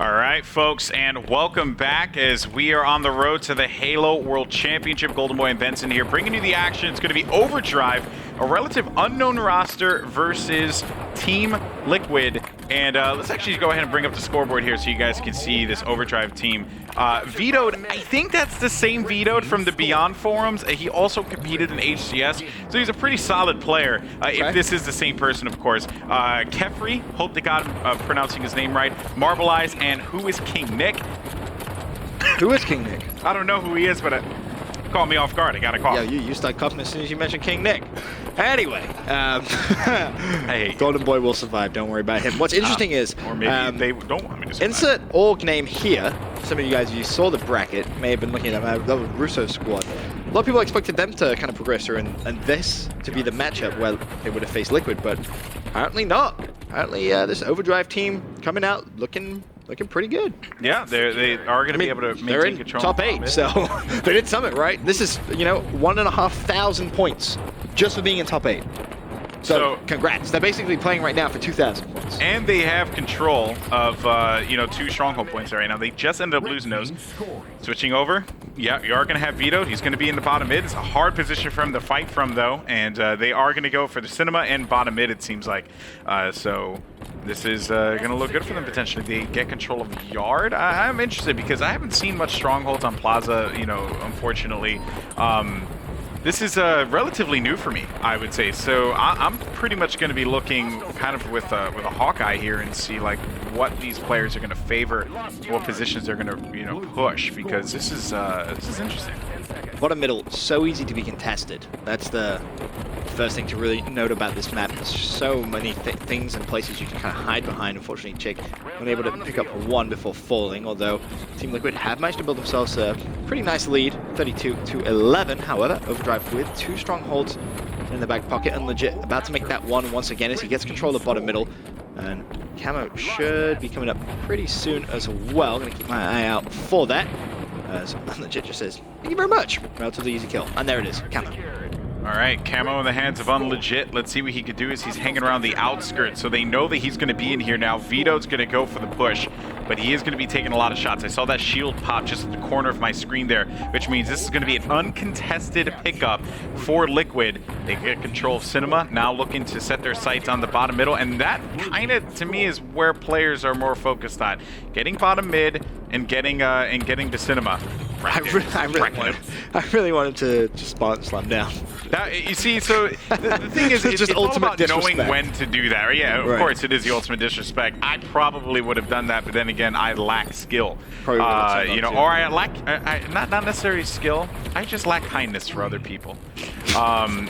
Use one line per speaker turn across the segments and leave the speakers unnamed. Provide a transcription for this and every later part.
All right, folks, and welcome back as we are on the road to the Halo World Championship. Golden Boy and Benson here, bringing you the action. It's going to be Overdrive, a relative unknown roster versus Team Liquid. And let's actually go ahead and bring up the scoreboard here so you guys can see this Overdrive team. Vetoed, I think that's the same Vetoed from the Beyond forums. He also competed in HWC, so he's a pretty solid player. If this is the same person, of course. Kefri, hope to God I'm pronouncing his name right. Marble Eyes, and who is King Nick?
Who is King Nick?
I don't know who he is, but caught me off guard. I got a call.
Yeah, you start coughing as soon as you mention King Nick. Anyway,
hey.
Golden Boy will survive. Don't worry about him. What's interesting is,
or maybe they don't want me to survive.
Insert org name here. Some of you guys, you saw the bracket, may have been looking at that. That was Russo's squad. A lot of people expected them to kind of progress through, and this to be the matchup where they would have faced Liquid, but apparently not. Apparently, this Overdrive team coming out looking pretty good.
Yeah, they are going to be able to maintain control.
Top 8, so they did summit, right? This is, 1,500 points just for being in top 8. So congrats. They're basically playing right now for 2,000 points.
And they have control of, 2 stronghold points right now. They just ended up losing those. Switching over. Yeah, you are going to have Vetoed. He's going to be in the bottom mid. It's a hard position for him to fight from, though. And they are going to go for the cinema and bottom mid, it seems like. So this is going to look good for them, potentially. They get control of the yard. I'm interested because I haven't seen much strongholds on Plaza, unfortunately. This is relatively new for me, I would say. So I'm pretty much going to be looking kind of with a Hawkeye here and see like what these players are going to favor, what positions they're going to push, because this is interesting.
Bottom middle, so easy to be contested. That's the first thing to really note about this map. There's so many things and places you can kind of hide behind. Unfortunately, Jake unable to pick up one before falling, although Team Liquid have managed to build themselves a pretty nice lead, 32-11. However, Overdrive with 2 strongholds in the back pocket, and legit about to make that one once again as he gets control of bottom middle. And Camo should be coming up pretty soon as well. Gonna keep my eye out for that. As Legit just says, thank you very much. Relatively easy kill. And there it is, Camo.
All right, Camo in the hands of Unlegit. Let's see what he could do as he's hanging around the outskirts. So they know that he's going to be in here now. Vetoed's going to go for the push, but he is going to be taking a lot of shots. I saw that shield pop just at the corner of my screen there, which means this is going to be an uncontested pickup for Liquid. They get control of Cinema, now looking to set their sights on the bottom middle, and that kind of, to me, is where players are more focused on. Getting bottom mid and getting to Cinema.
I really wanted to just slam down.
Now, you see, so the thing is, it's
just
all about
disrespect.
knowing when to do that. Yeah, of course, it is the ultimate disrespect. I probably would have done that, but then again, I lack skill. Or I lack, not necessarily skill. I just lack kindness for other people.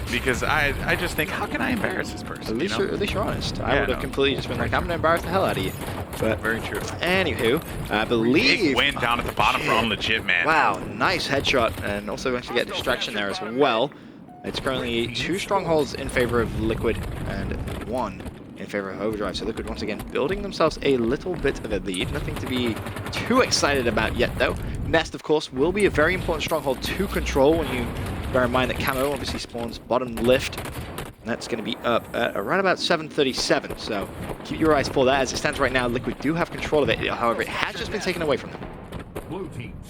Because I just think, how can I embarrass this person?
At least you're honest. I would have completely just been like, I'm gonna embarrass the hell out of you. But
very true.
Anywho, I believe
big win down at the bottom for Unlegit, man.
Wow, nice headshot, and also going to get distraction there as well. It's currently 2 strongholds in favor of Liquid and 1 in favor of Overdrive. So Liquid once again building themselves a little bit of a lead. Nothing to be too excited about yet, though. Nest, of course, will be a very important stronghold to control when you bear in mind that Camo obviously spawns bottom lift. And that's going to be up at around about 737. So keep your eyes for that. As it stands right now, Liquid do have control of it. However, it has just been taken away from them.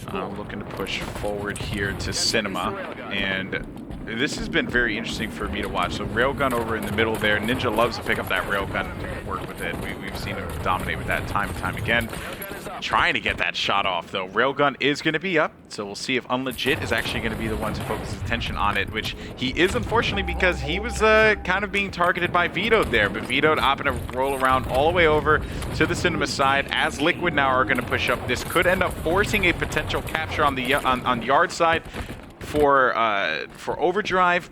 I'm looking to push forward here to Cinema, and this has been very interesting for me to watch. So Railgun over in the middle there. Ninja loves to pick up that Railgun and work with it. We've seen him dominate with that time and time again. Trying to get that shot off, though. Railgun is going to be up, so we'll see if Unlegit is actually going to be the one to focus his attention on it, which he is, unfortunately, because he was kind of being targeted by Vetoed there, but Vetoed opting to roll around all the way over to the Cinema side, as Liquid now are going to push up. This could end up forcing a potential capture on the yard side for Overdrive,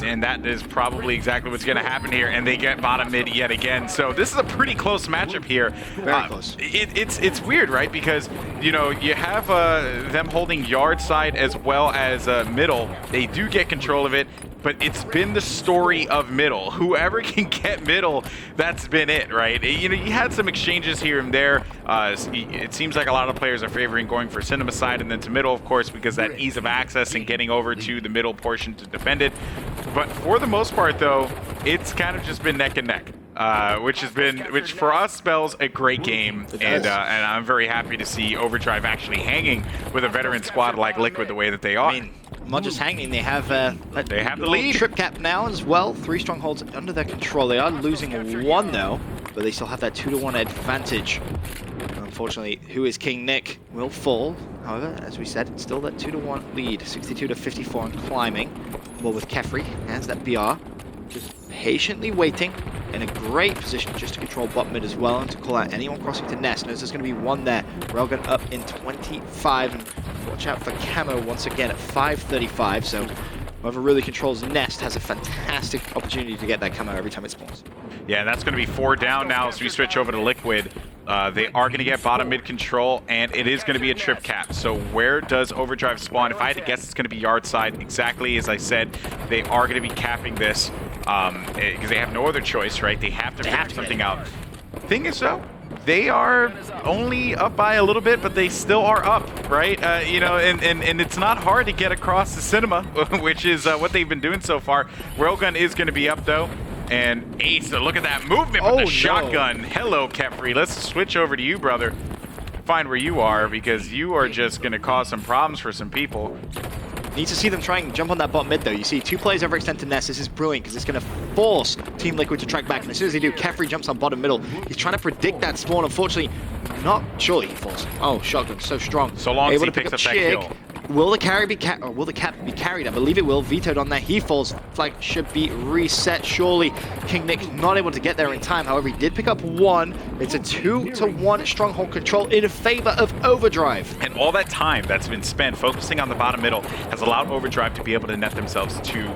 and that is probably exactly what's going to happen here, and they get bottom mid yet again. So this is a pretty close matchup here.
Very close.
It's weird, right? Because you have them holding yard side as well as middle. They do get control of it, but it's been the story of middle. Whoever can get middle, that's been it, right? You had some exchanges here and there. It seems like a lot of players are favoring going for Cinema side and then to middle, of course, because that ease of access and getting over to the middle portion to defend it. But for the most part, though, it's kind of just been neck and neck. which for us spells a great game, and I'm very happy to see Overdrive actually hanging with a veteran squad like Liquid the way that they are.
I mean, not just hanging, they have the
lead.
Trip cap now as well. 3 strongholds under their control. They are losing 1 though, but they still have that 2-1 advantage. Unfortunately, who is King Nick will fall. However, as we said, it's still that 2-1 lead, 62-54 and climbing. Well, with Kefri has that BR, just patiently waiting in a great position just to control bot mid as well and to call out anyone crossing to Nest. Knows there's going to be 1 there. Railgun up in 25, and watch out for Camo once again at 5:35. So whoever really controls Nest has a fantastic opportunity to get that Camo every time it spawns.
Yeah, that's going to be 4 down now as we switch over to Liquid. They are going to get bottom mid control, and it is going to be a trip cap. So where does Overdrive spawn? If I had to guess, it's going to be yard side. Exactly as I said, they are going to be capping this because they have no other choice, right? They have to figure something out. Thing is, though, they are only up by a little bit, but they still are up, right? You know, and it's not hard to get across the cinema, which is what they've been doing so far. Railgun is going to be up, though. And Ace, look at that movement with the shotgun. Hello, Kefri. Let's switch over to you, brother. Find where you are, because you are just going to cause some problems for some people.
Need to see them try and jump on that bot mid, though. You see 2 players overextend to Nest. This is brilliant, because it's going to force Team Liquid to track back. And as soon as they do, Kefri jumps on bottom middle. He's trying to predict that spawn. Unfortunately, not surely he falls. Oh, shotgun, so strong.
So long as he picks up that kill.
Will the carry be will the cap be carried? I believe it will. Vetoed on that. He falls. Flag should be reset. Surely King Nick not able to get there in time. However, he did pick up 1. It's a 2-1 stronghold control in favor of Overdrive.
And all that time that's been spent focusing on the bottom middle has allowed Overdrive to be able to net themselves 2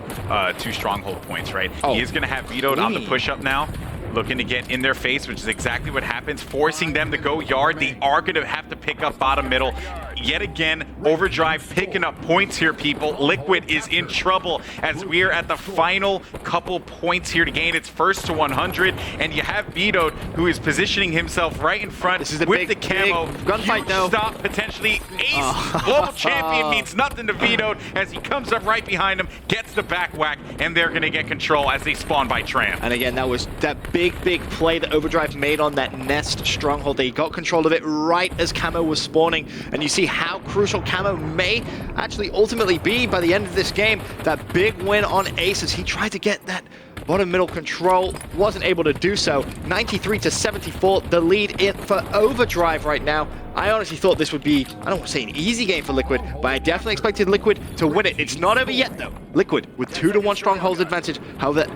stronghold points, right?
Oh,
he is going to have vetoed on the push-up now. Looking to get in their face, which is exactly what happens, forcing them to go yard. They are going to have to pick up bottom middle. Yet again, Overdrive picking up points here, people. Liquid is in trouble as we are at the final couple points here to gain its first to 100. And you have Vetoed, who is positioning himself right in front with the camo.
Gunfight, though.
Stop, potentially. Ace, global champion, means nothing to Vetoed as he comes up right behind him, gets the back whack, and they're going to get control as they spawn by Tram.
And again, that was that big play that Overdrive made on that Nest stronghold. They got control of it right as Camo was spawning, and you see how crucial Camo may actually ultimately be by the end of this game. That big win on Ace as he tried to get that bottom middle control, wasn't able to do so. 93-74, the lead in for Overdrive right now. I honestly thought this would be, I don't want to say an easy game for Liquid, but I definitely expected Liquid to win it. It's not over yet, though. Liquid with 2-1 strongholds advantage. However,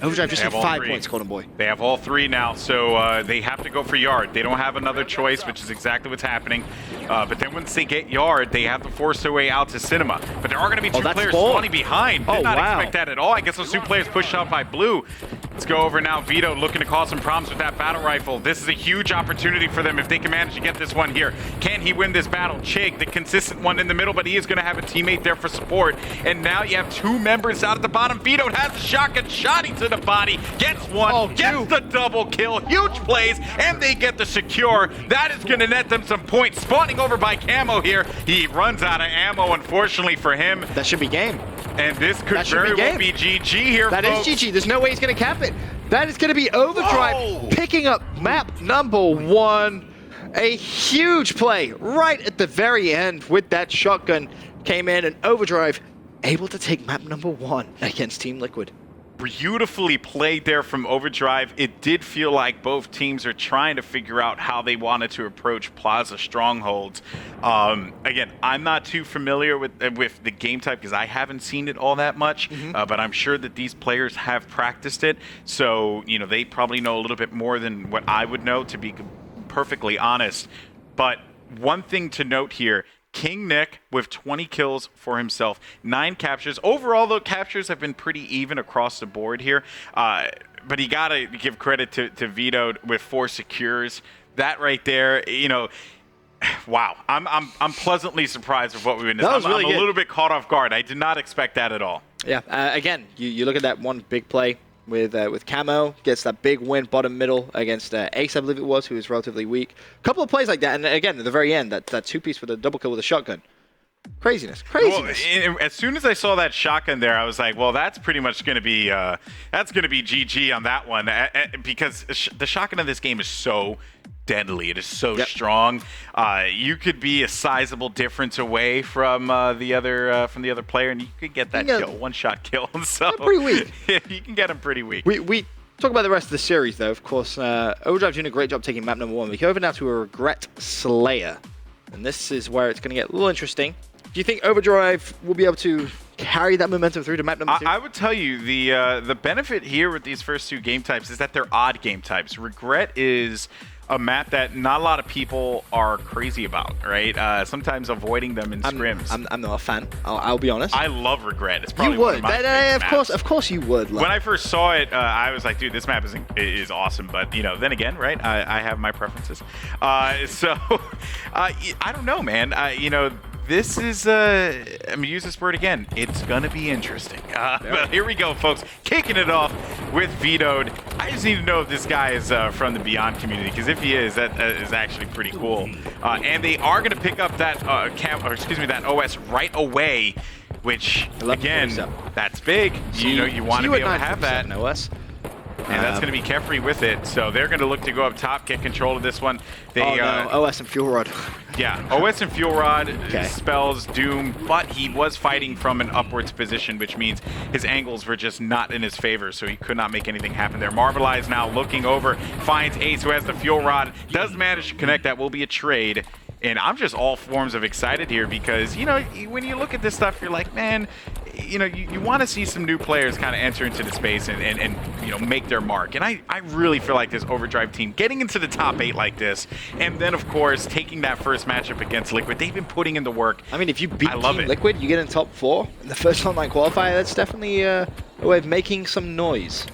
Overdrive just had 5 points, Golden Boy.
They have all 3 now, so they have to go for yard. They don't have another choice, which is exactly what's happening. But then once they get yard, they have to force their way out to Cinema. But there are going to be 2 players spawning behind. Did not expect that at all. I guess those 2 players pushed out by Blue. Let's go over now. Vito looking to cause some problems with that battle rifle. This is a huge opportunity for them if they can manage to get this one here. Can he win this battle? Chig, the consistent one in the middle, but he is going to have a teammate there for support. And now you have 2 members out at the bottom. Vito has a shotgun, shotty to the body, gets 1, gets the double kill, huge plays, and they get the secure. That is going to net them some points. Spawning over by Camo here. He runs out of ammo, unfortunately for him.
That should be game.
And this could very well be GG here,
That
folks.
is GG. There's no way he's going to cap it. That is going to be Overdrive picking up map number 1. A huge play right at the very end with that shotgun came in, and Overdrive able to take map number 1 against Team Liquid.
Beautifully played there from Overdrive. It did feel like both teams are trying to figure out how they wanted to approach Plaza Strongholds. Again, I'm not too familiar with the game type because I haven't seen it all that much, but I'm sure that these players have practiced it. So, you know, they probably know a little bit more than what I would know, to be perfectly honest. But one thing to note here, King Nick with 20 kills for himself, 9 captures. Overall, the captures have been pretty even across the board here. But you got to give credit to Vito with 4 secures. That right there, you know, wow. I'm pleasantly surprised with what we witnessed. I'm a little bit caught off guard. I did not expect that at all.
Yeah, again, you look at that one big play with Camo, gets that big win bottom middle against Ace, I believe it was, who is relatively weak. A couple of plays like that, and again, at the very end, that 2-piece with a double kill with a shotgun. Craziness.
Well, as soon as I saw that shotgun there, I was like, well, that's pretty much going to be GG on that one, because the shotgun in this game is so deadly. It is so strong. You could be a sizable difference away from the other player, and you could get that kill, one-shot kill. So
pretty weak.
You can get him pretty weak.
We talk about the rest of the series, though. Of course, Overdrive doing a great job taking map number 1. We go over now to a Regret Slayer, and this is where it's going to get a little interesting. Do you think Overdrive will be able to carry that momentum through to map number 2?
I would tell you the benefit here with these first 2 game types is that they're odd game types. Regret is a map that not a lot of people are crazy about, right? Sometimes avoiding them in scrims.
I'm not a fan. I'll be honest.
I love Regret. It's probably
you would.
One of my favorite maps.
Of course you would.
When I first saw it, I was like, dude, this map is awesome. But then again, right? I have my preferences. I don't know, man. This is, I'm going to use this word again. It's going to be interesting. But here we go, folks. Kicking it off with Vetoed. I just need to know if this guy is from the Beyond community, because if he is, that is actually pretty cool. And they are going to pick up that that OS right away, which, again, that's big. You want to be able to have that.
OS.
And that's going to be Kefri with it. So they're going to look to go up top, get control of this one.
OS and Fuel Rod.
Yeah, OS and Fuel Rod spells Doom, but he was fighting from an upwards position, which means his angles were just not in his favor, so he could not make anything happen there. Marbleize now looking over, finds Ace, who has the Fuel Rod, does manage to connect. That will be a trade. And I'm just all forms of excited here because, when you look at this stuff, you're like, man, you want to see some new players kind of enter into the space and make their mark. And I really feel like this Overdrive team getting into the top 8 like this, and then, of course, taking that first matchup against Liquid, they've been putting in the work.
I mean, if you beat Team Liquid, you get in top 4 in the first online qualifier. That's definitely a way of making some noise.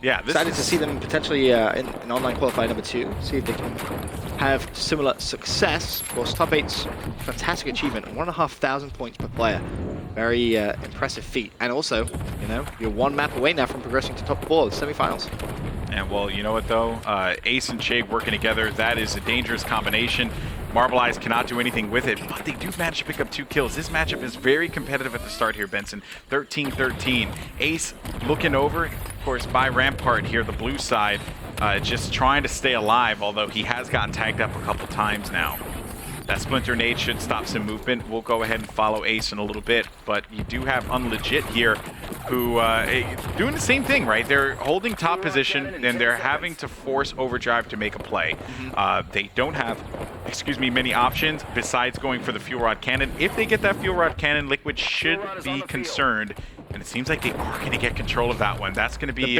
Yeah,
excited to see them potentially in online qualifier number 2. See if they can have similar success. Of course, top 8's fantastic achievement, 1,500 points per player. Very impressive feat. And also, you're 1 map away now from progressing to top 4, the semifinals.
And well, you know what though? Ace and Chig working together, that is a dangerous combination. Marbleize cannot do anything with it, but they do manage to pick up 2 kills. This matchup is very competitive at the start here, Benson. 13-13. Ace looking over, of course, by Rampart here, the blue side, just trying to stay alive, although he has gotten tagged up a couple times now. That Splinter Nade should stop some movement. We'll go ahead and follow Ace in a little bit, but you do have Unlegit here who doing the same thing, right? They're holding top position, and they're having to force Overdrive to make a play. They don't have, many options besides going for the Fuel Rod Cannon. If they get that Fuel Rod Cannon, Liquid should be concerned, and it seems like they are going to get control of that one. That's going to be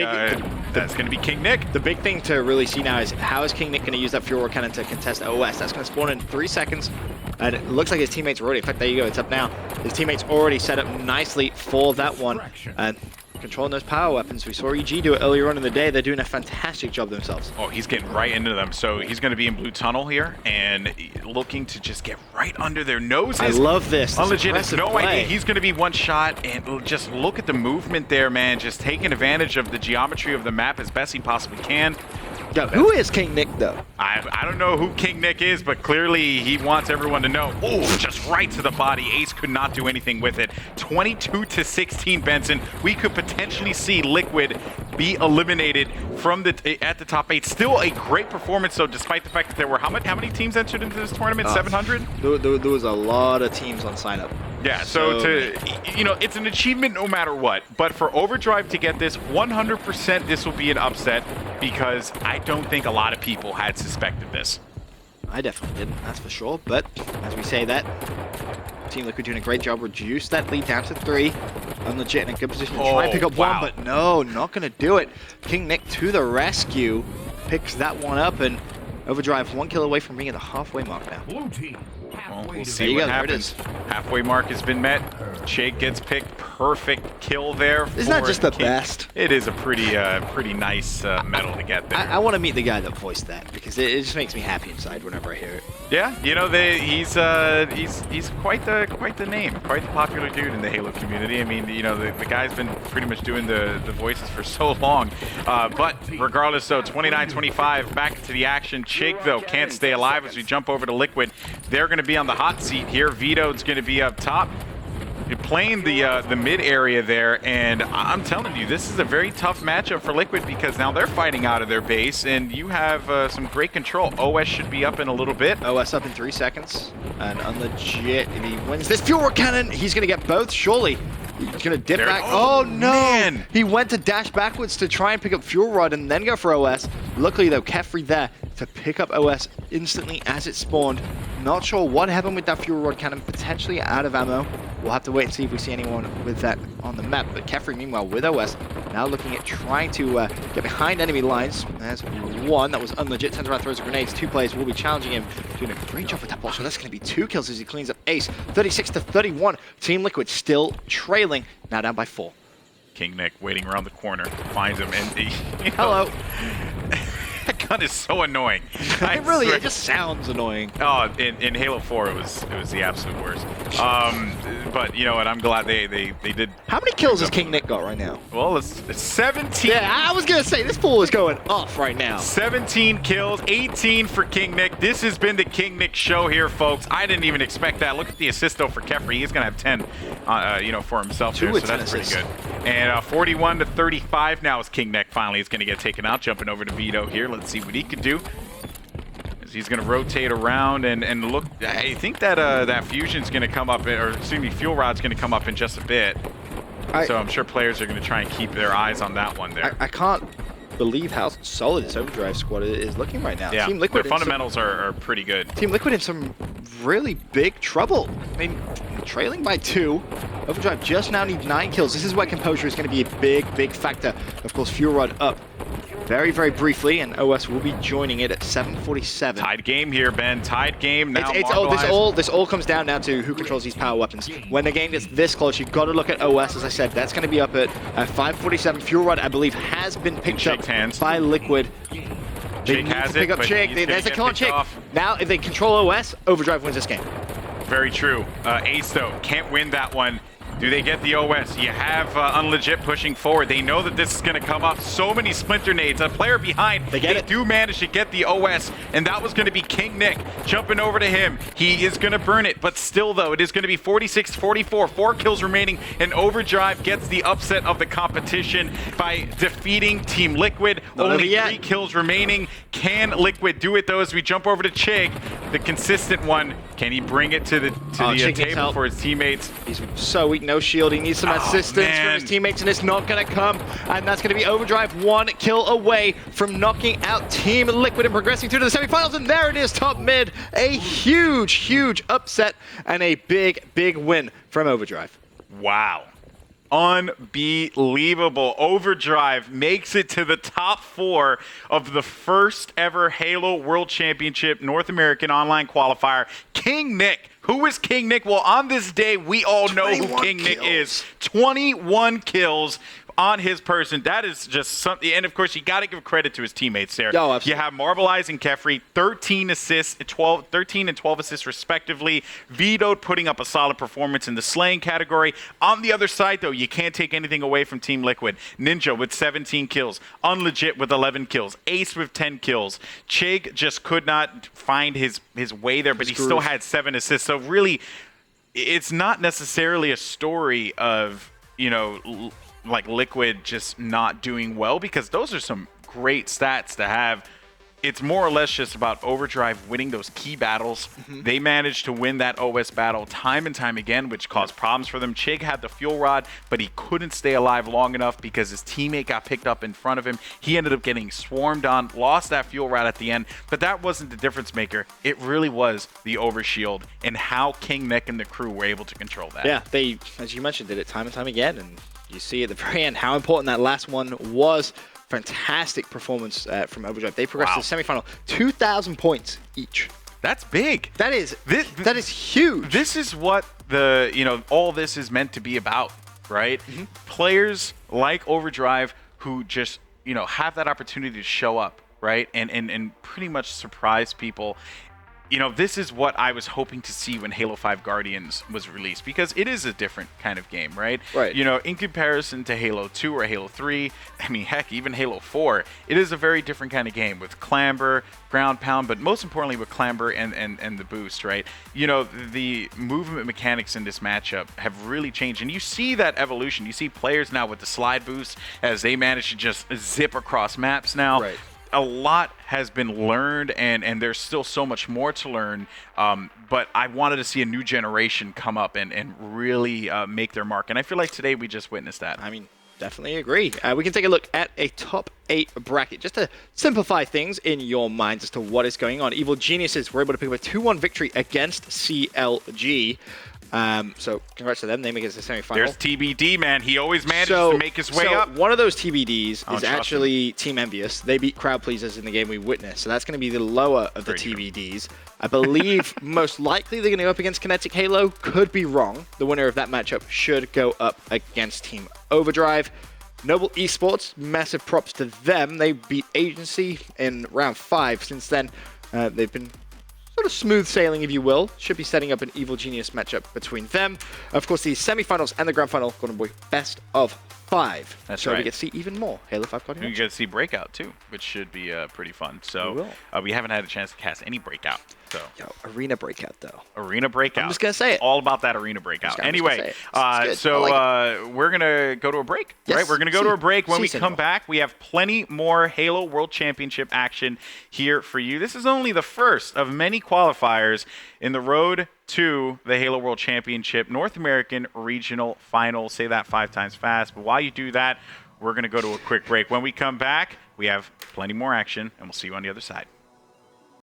King Nick.
The big thing to really see now is how is King Nick going to use that Fuel Rod Cannon to contest OS? That's going to spawn in 3 seconds, and it looks like his teammates are already, in fact, there you go, it's up now. His teammates already set up nicely for that one, and controlling those power weapons. We saw EG do it earlier on in the day. They're doing a fantastic job themselves.
Oh, he's getting right into them. So he's going to be in blue tunnel here and looking to just get right under their noses.
I love this.
Unlegit has no idea he's going to be one shot, and just look at the movement there, man. Just taking advantage of the geometry of the map as best he possibly can.
Yo, who is King Nick, though?
I don't know who King Nick is, but clearly he wants everyone to know. Oh, just right to the body. Ace could not do anything with it. 22-16, Benson. We could potentially see Liquid be eliminated from at the top 8. Still a great performance, though, despite the fact that there were how many teams entered into this tournament? 700?
There was a lot of teams on sign up.
Yeah, so it's an achievement no matter what. But for Overdrive to get this, 100% this will be an upset, because I don't think a lot of people had suspected this.
I definitely didn't, that's for sure. But as we say that, Team Liquid doing a great job, reduce that lead down to 3. Unlegit in a good position to try and pick up 1, but no, not going to do it. King Nick to the rescue, picks that one up, and Overdrive 1 kill away from being at the halfway mark now.
Well, we'll see what happens. Halfway mark has been met. Chig gets picked. Perfect kill there.
Isn't that just the best?
It is a pretty nice medal to get there.
I want to meet the guy that voiced that because it just makes me happy inside whenever I hear it.
Yeah, you know, he's quite the name, quite the popular dude in the Halo community. I mean, you know, the guy's been pretty much doing the voices for so long. But regardless, though, 29-25, back into the action. Chig, though, can't stay alive as we jump over to Liquid. They're going to be on the hot seat here. Vito's going to be up top. Playing the mid area there, and I'm telling you, this is a very tough matchup for Liquid because now they're fighting out of their base, and you have some great control. OS should be up in a little bit.
OS up in 3 seconds, and Unlegit, if he wins this fuel rod cannon, he's going to get both, surely. He's going to dip back. Oh, no!
Man.
He went to dash backwards to try and pick up fuel rod and then go for OS. Luckily, though, Kefri there to pick up OS instantly as it spawned. Not sure what happened with that fuel rod cannon, potentially out of ammo. We'll have to wait and see if we see anyone with that on the map. But Kefri, meanwhile, with OS, now looking at trying to get behind enemy lines. There's one that was Unlegit, turns around, throws a grenade. 2 players will be challenging him, doing a great job with that ball. So that's going to be 2 kills as he cleans up Ace. 36-31. Team Liquid still trailing, now down by 4.
King Nick waiting around the corner, finds him, and
Hello.
That gun is so annoying.
It just sounds annoying.
Oh, in Halo 4, it was the absolute worst. But you know what? I'm glad they did.
How many kills has King Nick got right now?
Well, it's 17.
Yeah, I was gonna say this pool is going off right now.
17 kills, 18 for King Nick. This has been the King Nick show here, folks. I didn't even expect that. Look at the assist though for Kefri. He's gonna have 10, you know, for himself here, so that's pretty good. And 41-35 now as King Nick finally is gonna get taken out. Jumping over to Vito here. Let's see what he can do. He's going to rotate around and look. I think that that fusion's going to come up, or excuse me, fuel rod's going to come up in just a bit. So I'm sure players are going to try and keep their eyes on that one there.
I can't believe how solid this Overdrive squad is looking right now.
Yeah,
Team Liquid,
their fundamentals are pretty good.
Team Liquid in some really big trouble. I mean, trailing by 2. Overdrive just now needs 9 kills. This is where composure is going to be a big factor. Of course, fuel rod up very briefly, and OS will be joining it at 7:47.
Tied game here, Ben. Tied game now.
This all comes down now to who controls these power weapons. When the game gets this close, you've got to look at OS. As I said, that's going to be up at 5:47. Fuel rod, I believe, has been picked up by Liquid. They need to pick up Chig. There's a kill on Chig. Now, if they control OS, Overdrive wins this game.
Very true. Ace, though, can't win that one. Do they get the OS? You have Unlegit pushing forward. They know that this is going to come up. So many splinter nades. A player behind. They do manage to get the OS, and that was going to be King Nick jumping over to him. He is going to burn it, but still, though, it is going to be 46-44. 4 kills remaining, and Overdrive gets the upset of the competition by defeating Team Liquid. Only 3 kills remaining. Can Liquid do it, though, as we jump over to Chig, the consistent one? Can he bring it to the table for his teammates?
He's so weak, no shield. He needs some assistance from his teammates, and it's not going to come. And that's going to be Overdrive 1 kill away from knocking out Team Liquid and progressing through to the semifinals. And there it is, top mid. A huge upset and a big win from Overdrive.
Wow. Unbelievable. Overdrive makes it to the top 4 of the first ever Halo World Championship North American Online Qualifier. King Nick. Who is King Nick? Well, on this day, we all know who King Nick is. 21 kills on his person. That is just something. And of course, you got to give credit to his teammates there.
Oh, absolutely.
You have Marvelize and Kefri, 13 and 12 assists respectively. Vito putting up a solid performance in the slaying category. On the other side, though, you can't take anything away from Team Liquid. Ninja with 17 kills. Unlegit with 11 kills. Ace with 10 kills. Chig just could not find his way there, but he still had 7 assists. So really, it's not necessarily a story of, you know, like Liquid just not doing well, because those are some great stats to have. It's more or less just about Overdrive winning those key battles. They managed to win that OS battle time and time again, which caused problems for them. Chig had the fuel rod, but he couldn't stay alive long enough because his teammate got picked up in front of him. He ended up getting swarmed on, lost that fuel rod at the end, but that wasn't the difference maker. It really was the overshield and how King Nick and the crew were able to control that.
Yeah, they, as you mentioned, did it time and time again, and you see at the very end how important that last one was. Fantastic performance from Overdrive. They progressed to the semifinal, 2,000 points each.
That's big.
That is huge.
This is what all this is meant to be about, right? Players like Overdrive who just, have that opportunity to show up, right? And pretty much surprise people. This is what I was hoping to see when Halo 5 Guardians was released, because it is a different kind of game, right?
Right.
In comparison to Halo 2 or Halo 3, I mean, heck, even Halo 4, it is a very different kind of game with clamber, ground pound, but most importantly with clamber and the boost, right? The movement mechanics in this matchup have really changed, and you see that evolution. You see players now with the slide boost as they manage to just zip across maps now.
Right.
A lot has been learned, and there's still so much more to learn, but I wanted to see a new generation come up and really make their mark, and I feel like today we just witnessed that.
I mean, definitely agree. We can take a look at a top 8 bracket just to simplify things in your minds as to what is going on. Evil Geniuses were able to pick up a 2-1 victory against CLG. So congrats to them. They make it to the semifinal.
There's TBD, man. He always manages to make his way up.
One of those TBDs is actually Team Envious. They beat Crowd Pleasers in the game we witnessed. So that's going to be the lower of the TBDs. I believe most likely they're going to go up against Kinetic Halo. Could be wrong. The winner of that matchup should go up against Team Overdrive. Noble Esports, massive props to them. They beat Agency in round 5. Since then, they've been sort of smooth sailing, if you will. Should be setting up an Evil Genius matchup between them. Of course, the semifinals and the grand final going to be best of 5.
That's
so
right.
we get to see even more Halo 5 Guardians.
You get to see Breakout too, which should be pretty fun. So we haven't had a chance to cast any Breakout. So
Arena Breakout though.
Arena Breakout.
I'm just gonna say it.
All about that Arena Breakout. Anyway, we're gonna go to a break.
Yes.
Right, we're gonna go to a break. When we come back, we have plenty more Halo World Championship action here for you. This is only the first of many qualifiers in the road to the Halo World Championship North American Regional Final. Say that 5 times fast. But while you do that, we're gonna go to a quick break. When we come back, we have plenty more action, and we'll see you on the other side.